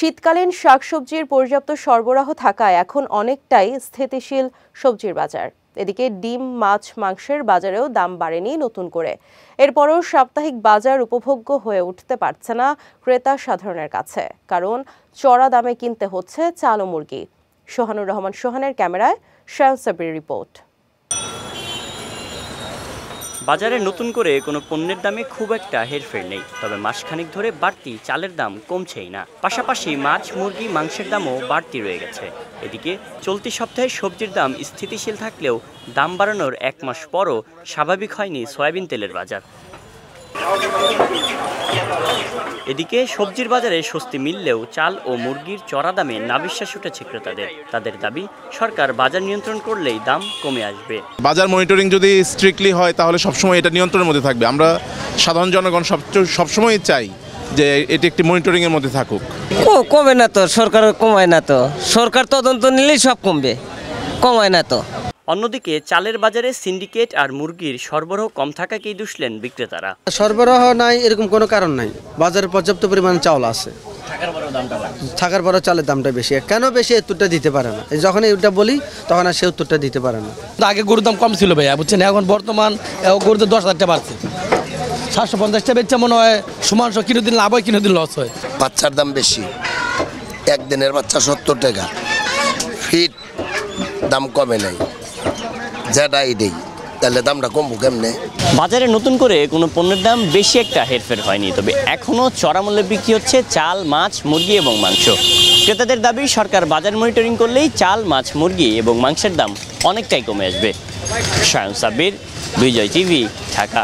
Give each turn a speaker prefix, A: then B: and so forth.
A: শীতকালীন শাকসবজির পর্যাপ্ত সরবরাহ থাকায় এখন অনেকটাই স্থিতিশীল সবজির বাজার। এদিকে ডিম, মাছ, মাংসের বাজারেও দাম বাড়েনি নতুন করে। এরপরও সাপ্তাহিক বাজার উপভোগ্য হয়ে উঠতে পারছে না ক্রেতা সাধারণের কাছে, কারণ চড়া দামে কিনতে হচ্ছে চাল ও মুরগি। সোহানুর রহমান সোহানের ক্যামেরায় শায়ন সাবির রিপোর্ট।
B: বাজারে নতুন করে কোনো পণ্যের দামে খুব একটা হেরফের নেই, তবে মাসখানেক ধরে বাড়তি চালের দাম কমছেই না। পাশাপাশি মাছ, মুরগি, মাংসের দামও বাড়তি রয়ে গেছে। এদিকে চলতি সপ্তাহে সবজির দাম স্থিতিশীল থাকলেও দাম বাড়ানোর এক মাস পরও স্বাভাবিক হয়নি সয়াবিন তেলের বাজার। এদিকে সবজির বাজারে স্বস্তি মিললেও চাল ও মুরগির চড়া দামে নাভিশ্বাস উঠেছে ক্রেতাদের। তাদের দাবি, সরকার বাজার নিয়ন্ত্রণ করলেই দাম কমে আসবে।
C: বাজার মনিটরিং যদি স্ট্রিক্টলি হয় তাহলে সবসময় এটা নিয়ন্ত্রণের মধ্যে থাকবে। আমরা সাধারণ জনগণ সবসময় চাই যে এটি একটি মনিটরিংয়ের মধ্যে থাকুক।
D: কমে না তো, সরকার কমায় না তো। সরকার তদন্ত নিলেই সব কমবে, কমায় না তো।
B: অন্যদিকে চালের বাজারে সিন্ডিকেট আর মুরগির সরবরাহ কম থাকাকেই দুষলেন বিক্রেতারা।
E: সরবরাহ নাই এরকম কোনো কারণ নাই, বাজারে পর্যাপ্ত পরিমাণে চাউল আছে, থাকার পরও চালের দামটা বেশি। কেন বেশি উত্তরটা দিতে পারে না, যখন এটা বলি তখন আর সে উত্তরটা দিতে পারে না।
F: আগে গরুর দাম কম ছিল ভাইয়া, বুঝছেন, এখন বর্তমান গরুতে 10,000 টাকা বাড়ছে। 750 বেচছে মনে হয় সমান, কিনোদিন লাভ হয় কিনোদিন লস হয়।
G: বাচ্চার দাম বেশি, একদিনের বাচ্চা 70 টাকা, ফিট দাম কমে নাই, যেটা দেই তাহলে দামটা কমবো কেমনে?
B: বাজারে নতুন করে কোনো পণ্যের দাম বেশি একটা হেরফের হয়নি, তবে এখনও চড়া মূল্যে বিক্রি হচ্ছে চাল, মাছ, মুরগি এবং মাংস। ক্রেতাদের দাবি, সরকার বাজার মনিটরিং করলেই চাল, মাছ, মুরগি এবং মাংসের দাম অনেকটাই কমে আসবে। শায়ন সাবির, বিজয় টিভি, ঢাকা।